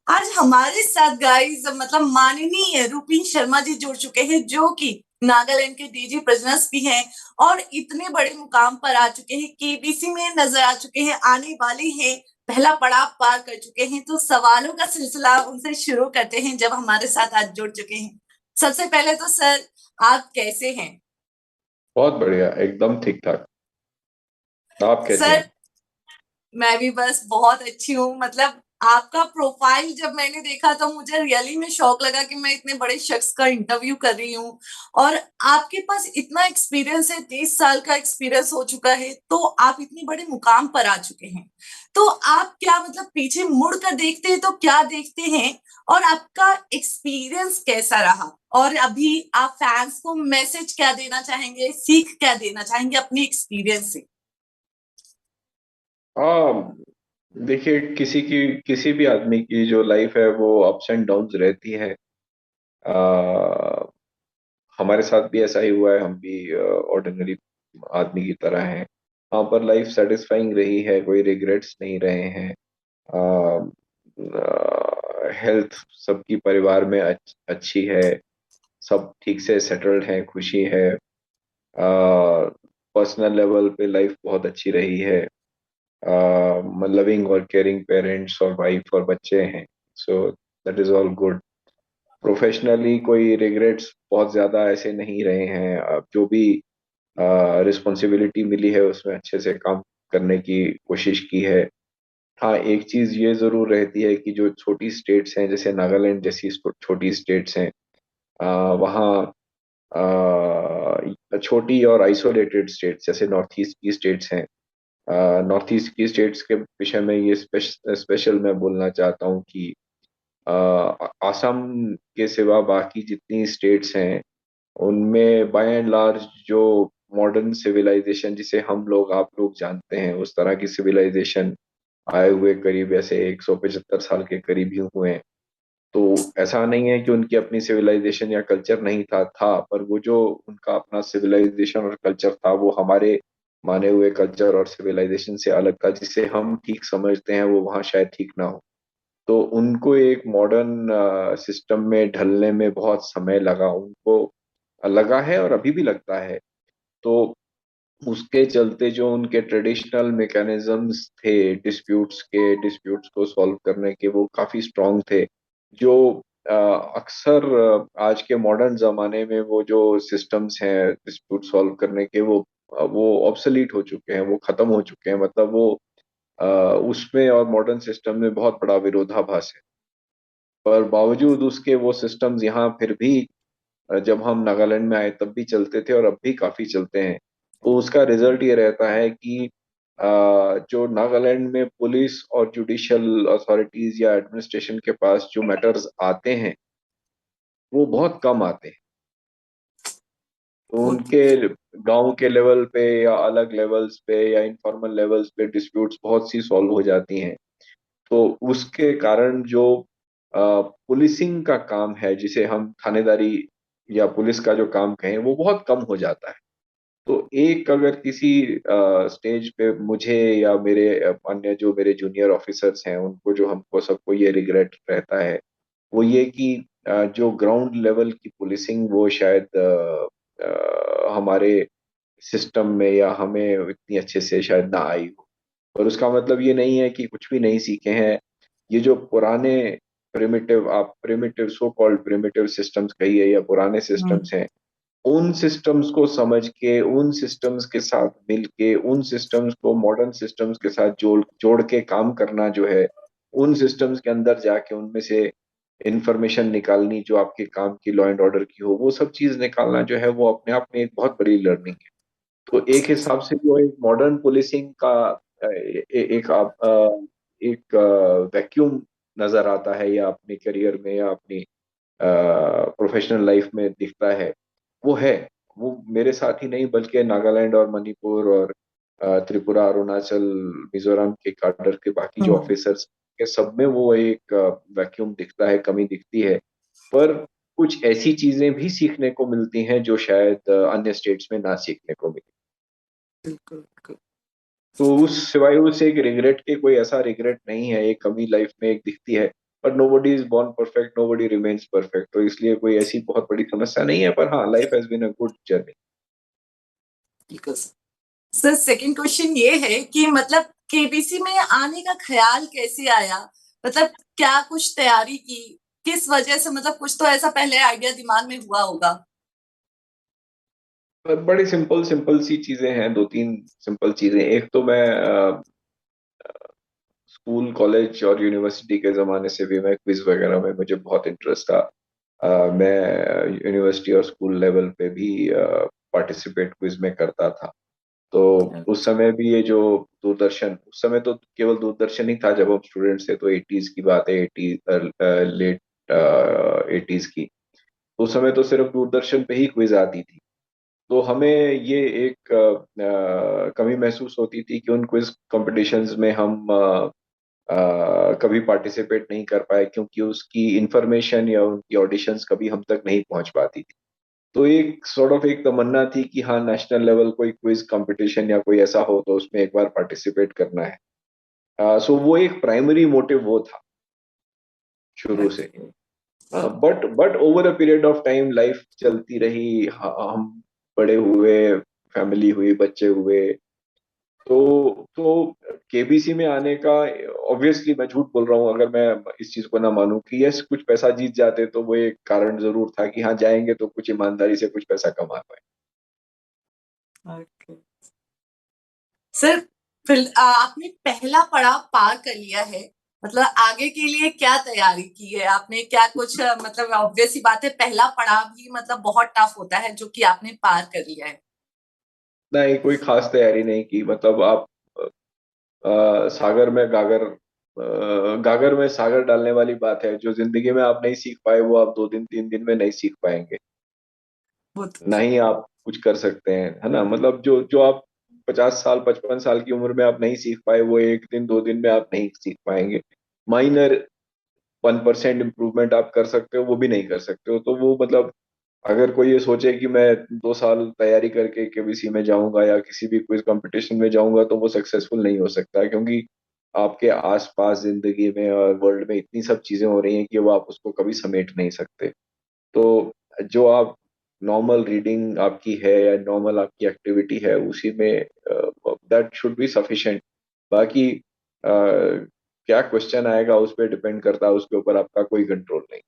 आज हमारे साथ गाइस मतलब माननीय रूपिन शर्मा जी जुड़ चुके हैं, जो कि नागालैंड के डीजी प्रिजनर्स भी हैं और इतने बड़े मुकाम पर आ चुके हैं, केबीसी में नजर आ चुके हैं, आने वाले हैं, पहला पड़ाव पार कर चुके हैं। तो सवालों का सिलसिला उनसे शुरू करते हैं, जब हमारे साथ आज जुड़ चुके हैं। सबसे पहले तो सर, आप कैसे हैं? बहुत बढ़िया, एकदम ठीक ठाक। आप कैसी सर, हैं? मैं भी बस बहुत अच्छी हूँ। मतलब आपका प्रोफाइल जब मैंने देखा तो मुझे रियली में शौक लगा कि मैं इतने बड़े शख्स का इंटरव्यू कर रही हूँ। और आपके पास इतना एक्सपीरियंस है, 30 साल का एक्सपीरियंस हो चुका है, तो आप इतने बड़े मुकाम पर आ चुके हैं। तो आप क्या मतलब पीछे मुड़ कर देखते हैं तो क्या देखते हैं? और आपका एक्सपीरियंस कैसा रहा? और अभी आप फैंस को मैसेज क्या देना चाहेंगे, सीख क्या देना चाहेंगे अपने एक्सपीरियंस से? हाँ, देखिए, किसी भी आदमी की जो लाइफ है वो अप्स एंड डाउन्स रहती है। आ, हमारे साथ भी ऐसा ही हुआ है, हम भी ऑर्डिनरी आदमी की तरह हैं। हाँ, पर लाइफ सेटिस्फाइंग रही है, कोई रिग्रेट्स नहीं रहे हैं। हेल्थ सबकी परिवार में अच्छी है, सब ठीक से सेटल्ड हैं, खुशी है। पर्सनल लेवल पे लाइफ बहुत अच्छी रही है। लविंग और केयरिंग पेरेंट्स और वाइफ और बच्चे हैं। So that is all good. Professionally कोई रिग्रेट्स बहुत ज्यादा ऐसे नहीं रहे हैं। अब जो भी रिस्पॉन्सिबिलिटी मिली है उसमें अच्छे से काम करने की कोशिश की है। हाँ, एक चीज ये जरूर रहती है कि जो छोटी स्टेट्स हैं, जैसे नागालैंड जैसी छोटी स्टेट्स हैं, वहाँ छोटी और आइसोलेटेड स्टेट्स जैसे नॉर्थ ईस्ट की स्टेट्स हैं। नॉर्थ ईस्ट की स्टेट्स के विषय में ये स्पेशल मैं बोलना चाहता हूँ कि आसाम के सिवा बाकी जितनी स्टेट्स हैं उनमें बाय एंड लार्ज जो मॉडर्न सिविलाइजेशन जिसे हम लोग आप लोग जानते हैं, उस तरह की सिविलाइजेशन आए हुए करीब ऐसे 175 साल के करीब ही हुए हैं। तो ऐसा नहीं है कि उनकी अपनी सिविलाइजेशन या कल्चर नहीं था, पर वो जो उनका अपना सिविलाइजेशन और कल्चर था वो हमारे माने हुए कल्चर और सिविलाइजेशन से अलग था। जिसे हम ठीक समझते हैं वो वहाँ शायद ठीक ना हो। तो उनको एक मॉडर्न सिस्टम में ढलने में बहुत समय लगा, उनको लगा है और अभी भी लगता है। तो उसके चलते जो उनके ट्रेडिशनल मैकेनिज्म्स थे डिस्प्यूट्स को सॉल्व करने के, वो काफी स्ट्रांग थे। जो अक्सर आज के मॉडर्न जमाने में वो जो सिस्टम्स हैं डिस्प्यूट सॉल्व करने के, वो ऑब्सोलीट हो चुके हैं, वो खत्म हो चुके हैं। मतलब वो अ, उसमें और मॉडर्न सिस्टम में बहुत बड़ा विरोधाभास है। पर बावजूद उसके वो सिस्टम्स यहाँ फिर भी जब हम नागालैंड में आए तब भी चलते थे और अब भी काफी चलते हैं। तो उसका रिजल्ट ये रहता है कि जो नागालैंड में पुलिस और जुडिशियल अथॉरिटीज या एडमिनिस्ट्रेशन के पास जो मैटर्स आते हैं वो बहुत कम आते हैं। तो ओके। उनके गांव के लेवल पे या अलग लेवल्स पे या इनफॉर्मल लेवल्स पे डिस्प्यूट्स बहुत सी सॉल्व हो जाती हैं। तो उसके कारण जो पुलिसिंग का काम है, जिसे हम थानेदारी या पुलिस का जो काम कहें, वो बहुत कम हो जाता है। तो एक अगर किसी स्टेज पे मुझे या मेरे अन्य जो मेरे जूनियर ऑफिसर्स हैं उनको, जो हमको सबको ये रिग्रेट रहता है, वो ये कि जो ग्राउंड लेवल की पुलिसिंग वो शायद हमारे सिस्टम में या हमें इतनी अच्छे से शायद ना आई हो। और उसका मतलब ये नहीं है कि कुछ भी नहीं सीखे हैं। ये जो पुराने प्रिमिटिव, आप primitive so called primitive systems कहिए या पुराने हम्म। सिस्टम्स हैं, उन सिस्टम्स को समझ के, उन सिस्टम्स के साथ मिल के, उन सिस्टम्स को मॉडर्न सिस्टम्स के साथ जोड़ जोड़ के काम करना जो है, उन सिस्टम्स के अंदर जाके उनमें से इंफॉर्मेशन निकालनी जो आपके काम की, लॉ एंड ऑर्डर की हो, वो सब चीज निकालना जो है वो अपने आप में एक बहुत बड़ी लर्निंग है। तो एक हिसाब से जो एक मॉडर्न पुलिसिंग का एक आप एक वैक्यूम नजर आता है, या अपने करियर में या अपनी प्रोफेशनल लाइफ में दिखता है, वो है। वो मेरे साथ ही नहीं बल्कि नागालैंड और मणिपुर और त्रिपुरा, अरुणाचल, मिजोरम के काडर के बाकी जो हम्म। ऑफिसर्स के, सब में वो एक वैक्यूम दिखता है, कमी दिखती है। पर कुछ ऐसी चीजें भी सीखने को मिलती हैं जो शायद अन्य स्टेट्स में ना सीखने को मिली। बिल्कुल बिल्कुल। तो उस सिवाय उस एक रिग्रेट के, कोई ऐसा रिग्रेट नहीं है। एक कमी लाइफ में एक दिखती है, but nobody is born perfect, nobody remains perfect, तो इसलिए कोई ऐसी बहुत बड़ी समस्या नहीं है, पर हाँ, life has been a good journey. बिल्कुल सर। सेकंड क्वेश्चन ये है कि मतलब केबीसी में आने का ख्याल कैसे आया, मतलब क्या कुछ तैयारी की, किस वजह से, मतलब कुछ तो ऐसा पहले आइडिया दिमाग में हुआ होगा। बड़ी सिंपल सिंपल सी चीजें हैं, दो तीन सिंपल चीजें। एक तो मैं स्कूल कॉलेज और यूनिवर्सिटी के ज़माने से भी मैं क्विज वगैरह में मुझे बहुत इंटरेस्ट था। मैं यूनिवर्सिटी और स्कूल लेवल पे भी पार्टिसिपेट क्विज में करता था। तो उस समय भी ये जो दूरदर्शन, उस समय तो केवल दूरदर्शन ही था जब हम स्टूडेंट्स थे, तो 80s की बात है, 80 लेट 80s की। तो उस समय तो सिर्फ दूरदर्शन पे ही क्विज आती थी। तो हमें ये एक कमी महसूस होती थी कि उन क्विज कॉम्पिटिशन्स में हम कभी पार्टिसिपेट नहीं कर पाए, क्योंकि उसकी इंफॉर्मेशन या उनकी ऑडिशंस कभी हम तक नहीं पहुंच पाती थी। तो एक सॉर्ट ऑफ एक तमन्ना थी कि हाँ, नेशनल लेवल कोई क्विज कंपटीशन या कोई ऐसा हो तो उसमें एक बार पार्टिसिपेट करना है। सो वो एक प्राइमरी मोटिव वो था शुरू से। But over a period of time life चलती रही, हम बड़े हुए, फैमिली हुई, बच्चे हुए। तो केबीसी में आने का, ऑब्वियसली मैं झूठ बोल रहा हूँ अगर मैं इस चीज को ना मानूं कि यस कुछ पैसा जीत जाते, तो वो एक कारण जरूर था कि हाँ, जाएंगे तो कुछ ईमानदारी से कुछ पैसा कमा पाए। ओके सर, फिर आपने पहला पड़ाव पार कर लिया है, मतलब आगे के लिए क्या तैयारी की है आपने, क्या कुछ मतलब ऑब्वियस ही बात है, पहला पड़ाव ही मतलब बहुत टफ होता है जो कि आपने पार कर लिया है। नहीं, कोई खास तैयारी नहीं की। मतलब आप सागर में गागर, गागर में सागर डालने वाली बात है। जो जिंदगी में आप नहीं सीख पाए वो आप 2 दिन 3 दिन में नहीं सीख पाएंगे। वो तो ना ही आप कुछ कर सकते हैं, है ना। मतलब जो जो आप 50 साल 55 साल की उम्र में आप नहीं सीख पाए, वो एक दिन 2 दिन में आप नहीं सीख पाएंगे। माइनर 1% इम्प्रूवमेंट आप कर सकते हो, वो भी नहीं कर सकते हो। तो वो मतलब अगर कोई ये सोचे कि मैं 2 साल तैयारी करके केबीसी में जाऊंगा या किसी भी क्विज कंपटीशन में जाऊंगा तो वो सक्सेसफुल नहीं हो सकता है, क्योंकि आपके आसपास जिंदगी में और वर्ल्ड में इतनी सब चीजें हो रही हैं कि वो आप उसको कभी समेट नहीं सकते। तो जो आप नॉर्मल रीडिंग आपकी है या नॉर्मल आपकी एक्टिविटी है, उसी में दैट शुड बी सफिशिएंट। बाकी क्या क्वेश्चन आएगा उस पर डिपेंड करता है, उसके ऊपर आपका कोई कंट्रोल नहीं।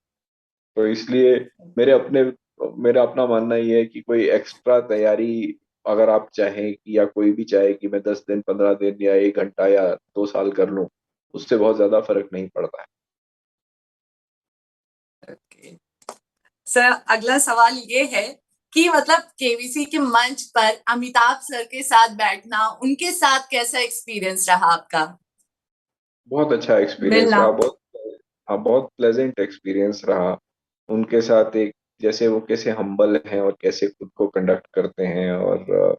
तो इसलिए मेरे अपने मेरा अपना मानना ये है कि कोई एक्स्ट्रा तैयारी अगर आप चाहें कि या कोई भी चाहे कि मैं 10 दिन 15 दिन या 1 घंटा या 2 साल कर लूं, उससे बहुत ज्यादा फर्क नहीं पड़ता है। ओके सर, अगला सवाल ये है कि मतलब केबीसी के मंच पर अमिताभ सर के साथ बैठना, उनके साथ कैसा एक्सपीरियंस रहा आपका बहुत अच्छा एक्सपीरियंस मिलना। रहा, बहुत, हाँ, बहुत प्लेजेंट एक्सपीरियंस रहा उनके साथ। एक जैसे वो कैसे हम्बल हैं और कैसे खुद को कंडक्ट करते हैं, और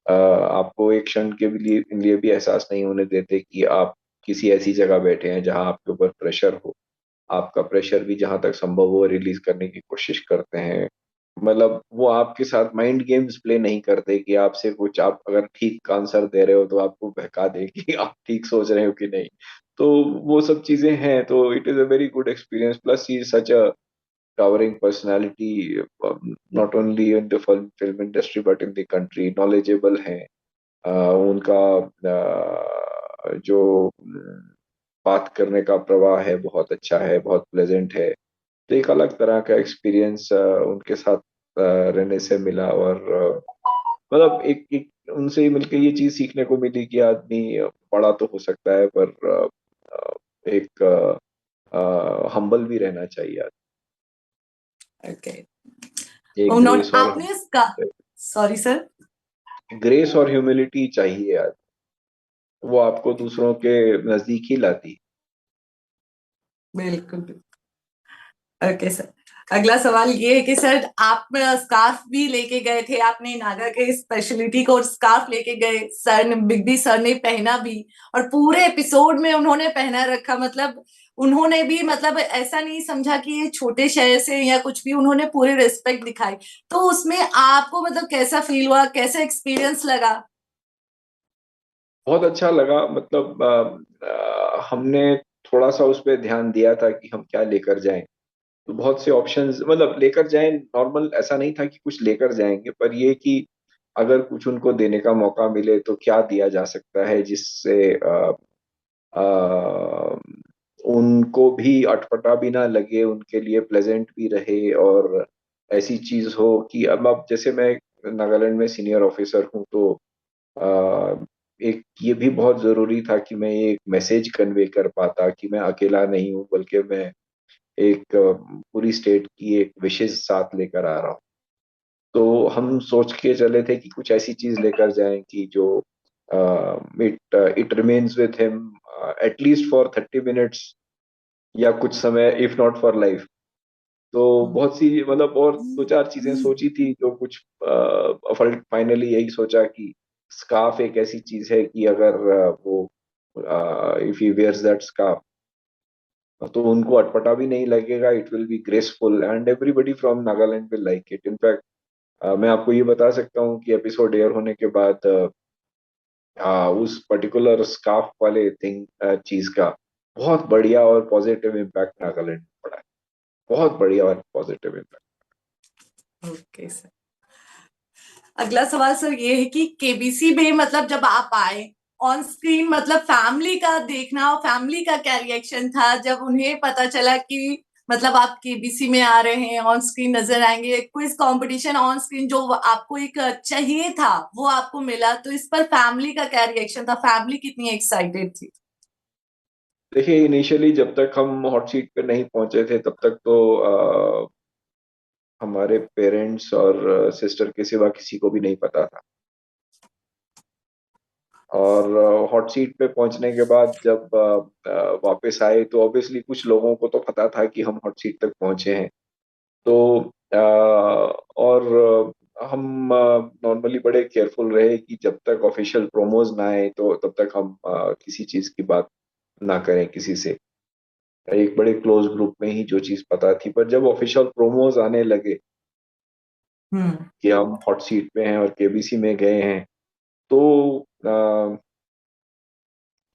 आपको एक क्षण के लिए भी एहसास नहीं होने देते कि आप किसी ऐसी जगह बैठे हैं जहां आपके ऊपर प्रेशर हो। आपका प्रेशर भी जहां तक संभव हो रिलीज करने की कोशिश करते हैं। मतलब वो आपके साथ माइंड गेम्स प्ले नहीं करते कि आपसे कुछ, आप अगर ठीक आंसर दे रहे हो तो आपको बहका दे कि आप ठीक सोच रहे हो कि नहीं। तो वो सब चीजें हैं, तो it is a very good experience. Plus he such a towering personality, not only in the film industry but in the country, knowledgeable हैं। उनका जो बात करने का प्रवाह है बहुत अच्छा है, बहुत प्लेजेंट है। तो एक अलग तरह का एक्सपीरियंस उनके साथ रहने से मिला। और मतलब एक उनसे ही मिलकर ये चीज सीखने को मिली कि आदमी बड़ा तो हो सकता है, पर एक हम्बल भी रहना चाहिए। ओके एक उन्होंने ग्रेस और आपने इसका, सॉरी सर। ग्रेस और ह्यूमिलिटी चाहिए यार, वो आपको दूसरों के नजदीक ही लाती। बिल्कुल। ओके सर, अगला सवाल ये है कि सर आप स्कार्फ भी लेके गए थे, आपने नागा के स्पेशलिटी को स्कार्फ लेके गए, सर ने, बिग बी सर ने पहना भी, और पूरे एपिसोड में उन्होंने पहना रखा, मतलब उन्होंने भी मतलब ऐसा नहीं समझा कि ये छोटे शहर से या कुछ भी, उन्होंने पूरी रिस्पेक्ट दिखाई। तो उसमें आपको मतलब कैसा फील हुआ, कैसा एक्सपीरियंस लगा। बहुत अच्छा लगा। मतलब हमने थोड़ा सा उस पर ध्यान दिया था कि हम क्या लेकर जाएं। तो बहुत से ऑप्शंस मतलब लेकर जाएं, नॉर्मल ऐसा नहीं था कि कुछ लेकर जाएंगे, पर ये कि अगर कुछ उनको देने का मौका मिले तो क्या दिया जा सकता है जिससे अ, उनको भी अटपटा भी ना लगे, उनके लिए प्लेजेंट भी रहे, और ऐसी चीज हो कि अब जैसे मैं नागालैंड में सीनियर ऑफिसर हूँ, तो एक ये भी बहुत जरूरी था कि मैं एक मैसेज कन्वे कर पाता कि मैं अकेला नहीं हूँ, बल्कि मैं एक पूरी स्टेट की एक विशेष साथ लेकर आ रहा हूँ। तो हम सोच के चले थे कि कुछ ऐसी चीज लेकर जाएं कि जो it remains with him at least for 30 minutes, या कुछ समय, इफ नॉट फॉर लाइफ। तो बहुत सी मतलब और दो चार चीजें सोची थी, जो कुछ फाइनली यही सोचा कि स्कार्फ एक ऐसी चीज है कि अगर वो if he wears that scarf, तो उनको अटपटा भी नहीं लगेगा, it will be graceful and everybody from Nagaland will like it. In fact मैं आपको ये बता सकता हूँ कि एपिसोड एयर होने के बाद उस पर्टिकुलर स्कार्फ वाले थिंग चीज का बहुत बढ़िया और पॉजिटिव इम्पैक्ट नागालैंड में पड़ा है। बहुत बढ़िया और पॉजिटिव इम्पैक्ट। Okay sir. अगला सवाल सर ये है कि केबीसी में मतलब जब आप आए ऑन स्क्रीन, मतलब फैमिली का देखना और फैमिली का क्या रिएक्शन था जब उन्हें पता चला कि मतलब आप केबीसी में आ रहे हैं, ऑन स्क्रीन नजर आएंगे, क्विज कंपटीशन ऑन स्क्रीन जो आपको एक चाहिए था वो आपको मिला, तो इस पर फैमिली का क्या रिएक्शन था? फैमिली कितनी एक्साइटेड थी? देखिए, इनिशियली जब तक हम हॉट सीट पे नहीं पहुंचे थे, तब तक तो हमारे पेरेंट्स और सिस्टर के सिवा किसी को भी नहीं पता था। और हॉट सीट पे पहुंचने के बाद जब वापस आए, तो ऑब्वियसली कुछ लोगों को तो पता था कि हम हॉट सीट तक पहुंचे हैं। तो और हम नॉर्मली बड़े केयरफुल रहे कि जब तक ऑफिशियल प्रोमोज ना आए, तो तब तक हम किसी चीज की बात ना करें किसी से। एक बड़े क्लोज ग्रुप में ही जो चीज पता थी, पर जब ऑफिशियल प्रोमोज आने लगे हम्म। कि हम हॉट सीट पे हैं और केबीसी में गए हैं, तो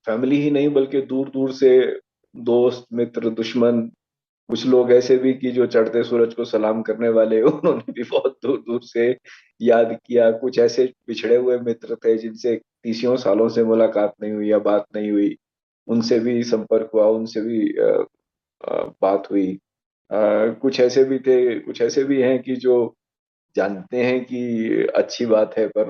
फैमिली ही नहीं बल्कि दूर दूर से दोस्त, मित्र, दुश्मन, कुछ लोग ऐसे भी कि जो चढ़ते सूरज को सलाम करने वाले उन्होंने भी बहुत दूर दूर से याद किया। कुछ ऐसे पिछड़े हुए मित्र थे जिनसे 30 सालों से मुलाकात नहीं हुई या बात नहीं हुई, उनसे भी संपर्क हुआ, उनसे भी बात हुई। कुछ ऐसे भी थे, कुछ ऐसे भी हैं कि जो जानते हैं कि अच्छी बात है, पर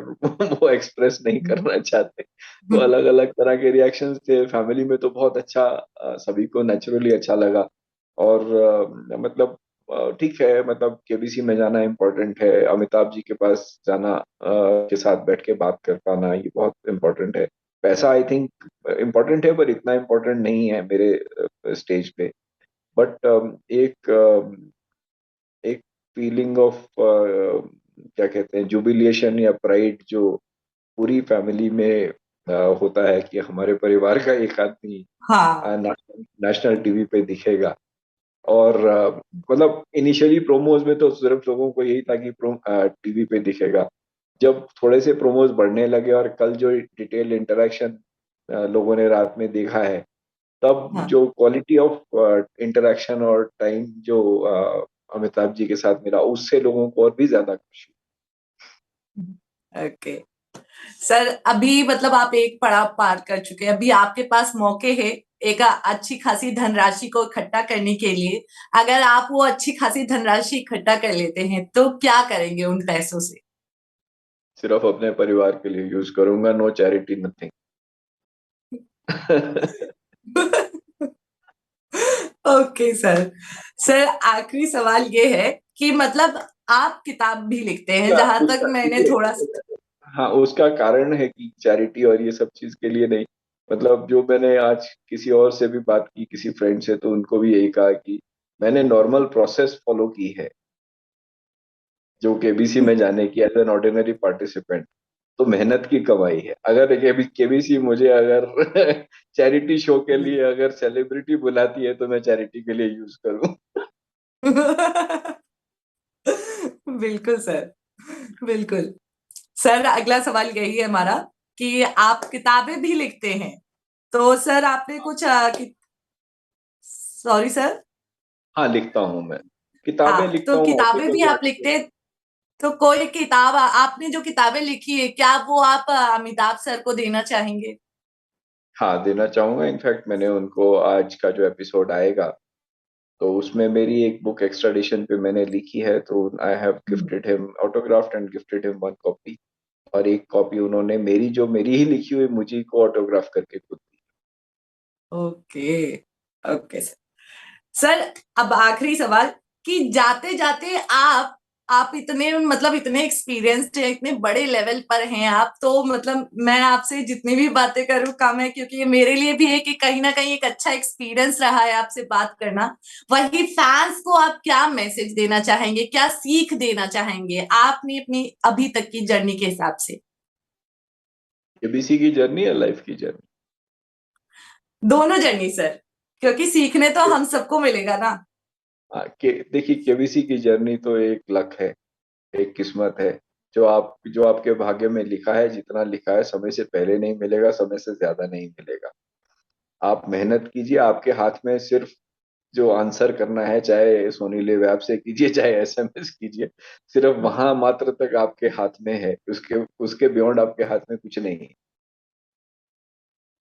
वो एक्सप्रेस नहीं करना चाहते। तो अलग अलग तरह के रिएक्शंस थे। फैमिली में तो बहुत अच्छा, सभी को नेचुरली अच्छा लगा। और मतलब ठीक है, मतलब केबीसी में जाना इम्पोर्टेंट है, अमिताभ जी के पास जाना, के साथ बैठ के बात कर पाना, ये बहुत इम्पोर्टेंट है। पैसा आई थिंक इम्पोर्टेंट है, पर इतना इम्पोर्टेंट नहीं है मेरे स्टेज पे। बट एक फीलिंग ऑफ क्या कहते हैं, जुबिलिएशन या प्राइड, जो पूरी फैमिली में होता है कि हमारे परिवार का एक आदमी हाँ। नेशनल टीवी पे दिखेगा। और मतलब इनिशियली प्रोमोज में तो सिर्फ लोगों को यही था कि टीवी पे दिखेगा। जब थोड़े से प्रोमोज बढ़ने लगे और कल जो डिटेल इंटरेक्शन लोगों ने रात में देखा है, तब हाँ। जो क्वालिटी ऑफ इंटरेक्शन और टाइम जो अमिताभ जी के साथ मिला, उससे लोगों को और भी ज्यादा खुशी। ओके सर, अभी मतलब आप एक पड़ाव पार कर चुके हैं, अभी आपके पास मौके है एक अच्छी खासी धनराशि को इकट्ठा करने के लिए। अगर आप वो अच्छी खासी धनराशि इकट्ठा कर लेते हैं तो क्या करेंगे उन पैसों से? सिर्फ अपने परिवार के लिए यूज करूंगा, no charity, nothing. Okay sir. Sir आखिरी सवाल ये है कि मतलब आप किताब भी लिखते हैं, उसका जहां तक उसका मैंने देखिए, थोड़ा। हाँ, उसका कारण है कि चैरिटी और ये सब चीज के लिए नहीं। मतलब जो मैंने आज किसी और से भी बात की, किसी फ्रेंड से, तो उनको भी यही कहा कि मैंने नॉर्मल प्रोसेस फॉलो की है जो केबीसी में जाने की, एज एन ऑर्डिनरी पार्टिसिपेंट। तो मेहनत की कमाई है। अगर केबीसी मुझे अगर चैरिटी शो के लिए अगर सेलिब्रिटी बुलाती है, तो मैं चैरिटी के लिए यूज करूँ। बिल्कुल सर, बिल्कुल। सर अगला सवाल यही है हमारा कि आप किताबें भी लिखते हैं, तो सर आपने कुछ सॉरी सर। हाँ, लिखता हूँ मैं। किताबें हाँ, लिखता तो हूँ, किताबें भी आप ऑटोबायोग्राफी। लिखते हैं। तो कोई किताब आपने जो किताबें लिखी है, क्या वो आप अमिताभ सर को देना चाहेंगे? हाँ, देना चाहूँगा। इनफैक्ट मैंने उनको आज का जो एपिसोड आएगा, तो उसमें मेरी एक बुक एक्स्ट्रा एडिशन पे मैंने लिखी है, तो I have gifted him autographed and gifted him 1 copy. और एक कॉपी उन्होंने मेरी ही लिखी हुई मुझी को ऑटोग्राफ करके खुद दी। ओके। Okay sir. सर, अब आखिरी सवाल कि जाते जाते आप इतने मतलब इतने एक्सपीरियंस्ड हैं, इतने बड़े लेवल पर हैं आप, तो मतलब मैं आपसे जितनी भी बातें करूं कम है, क्योंकि ये मेरे लिए भी है कि कहीं ना कहीं एक अच्छा एक्सपीरियंस रहा है आपसे बात करना। वही फैंस को आप क्या मैसेज देना चाहेंगे, क्या सीख देना चाहेंगे आपने अपनी अभी तक की जर्नी के हिसाब से? केबीसी की जर्नी या लाइफ की जर्नी? दोनों जर्नी सर, क्योंकि सीखने तो हम सबको मिलेगा ना। देखिए, केबीसी की जर्नी तो एक लक है, एक किस्मत है। जो आपके भाग्य में लिखा है, जितना लिखा है, समय से पहले नहीं मिलेगा, समय से ज्यादा नहीं मिलेगा। आप मेहनत कीजिए, आपके हाथ में सिर्फ जो आंसर करना है, चाहे सोनी लिव ऐप से कीजिए, चाहे एसएमएस कीजिए, सिर्फ वहां मात्र तक आपके हाथ में है। उसके उसके बियॉन्ड आपके हाथ में कुछ नहीं है।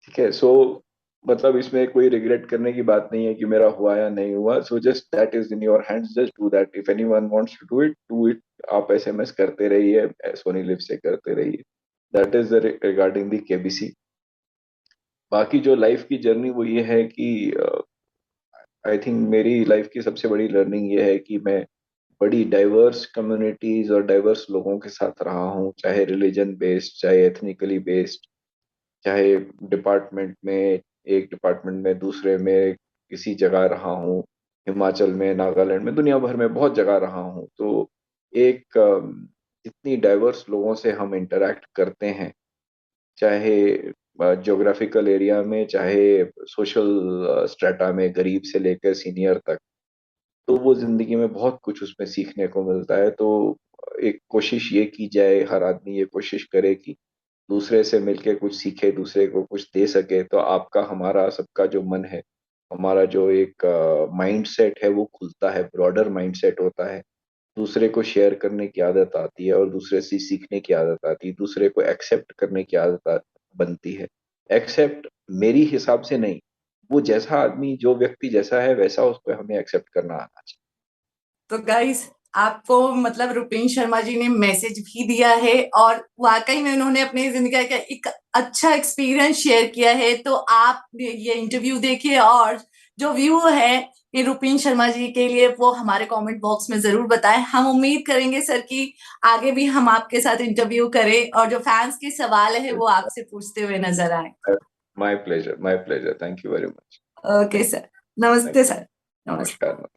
ठीक है। सो मतलब इसमें कोई रिग्रेट करने की बात नहीं है कि मेरा हुआ या नहीं हुआ। So just that is in your hands, just do that. If anyone wants to do it. आप एसएमएस करते रहिए, सोनी लिव से करते रहिए। That is regarding the KBC. बाकी जो लाइफ की जर्नी, वो ये है कि आई थिंक मेरी लाइफ की सबसे बड़ी लर्निंग ये है कि मैं बड़ी डाइवर्स कम्युनिटीज और डाइवर्स लोगों के साथ रहा हूँ, चाहे रिलीजन बेस्ड, चाहे एथनिकली बेस्ड, चाहे डिपार्टमेंट में, एक डिपार्टमेंट में, दूसरे में, किसी जगह रहा हूँ। हिमाचल में, नागालैंड में, दुनिया भर में बहुत जगह रहा हूँ। तो एक इतनी डाइवर्स लोगों से हम इंटरेक्ट करते हैं, चाहे ज्योग्राफिकल एरिया में, चाहे सोशल स्ट्रेटा में, गरीब से लेकर सीनियर तक। तो वो जिंदगी में बहुत कुछ उसमें सीखने को मिलता है। तो एक कोशिश ये की जाए, हर आदमी ये कोशिश करे कि दूसरे से मिलके कुछ सीखे, दूसरे को कुछ दे सके, तो आपका, हमारा, सबका जो मन है, हमारा जो एक माइंड सेट है, वो खुलता है, ब्रॉडर माइंड सेट होता है। दूसरे को शेयर करने की आदत आती है, और दूसरे से सीखने की आदत आती है, दूसरे को एक्सेप्ट करने की बनती है। एक्सेप्ट मेरी हिसाब से नहीं, वो जैसा आदमी, जो व्यक्ति जैसा है, वैसा उसको हमें एक्सेप्ट करना आना चाहिए। तो गाइस, आपको मतलब रुपेन शर्मा जी ने मैसेज भी दिया है, और वाकई में उन्होंने अपनी जिंदगी का एक अच्छा एक्सपीरियंस शेयर किया है। तो आप ये इंटरव्यू देखिए, और जो व्यू है ये रुपेन शर्मा जी के लिए, वो हमारे कमेंट बॉक्स में जरूर बताएं। हम उम्मीद करेंगे सर कि आगे भी हम आपके साथ इंटरव्यू करें, और जो फैंस के सवाल है वो आपसे पूछते हुए नजर आए। My pleasure, my pleasure. Thank you very much. Okay sir. Thank नमस्ते यू। सर। नमस्ते। नमस्कार।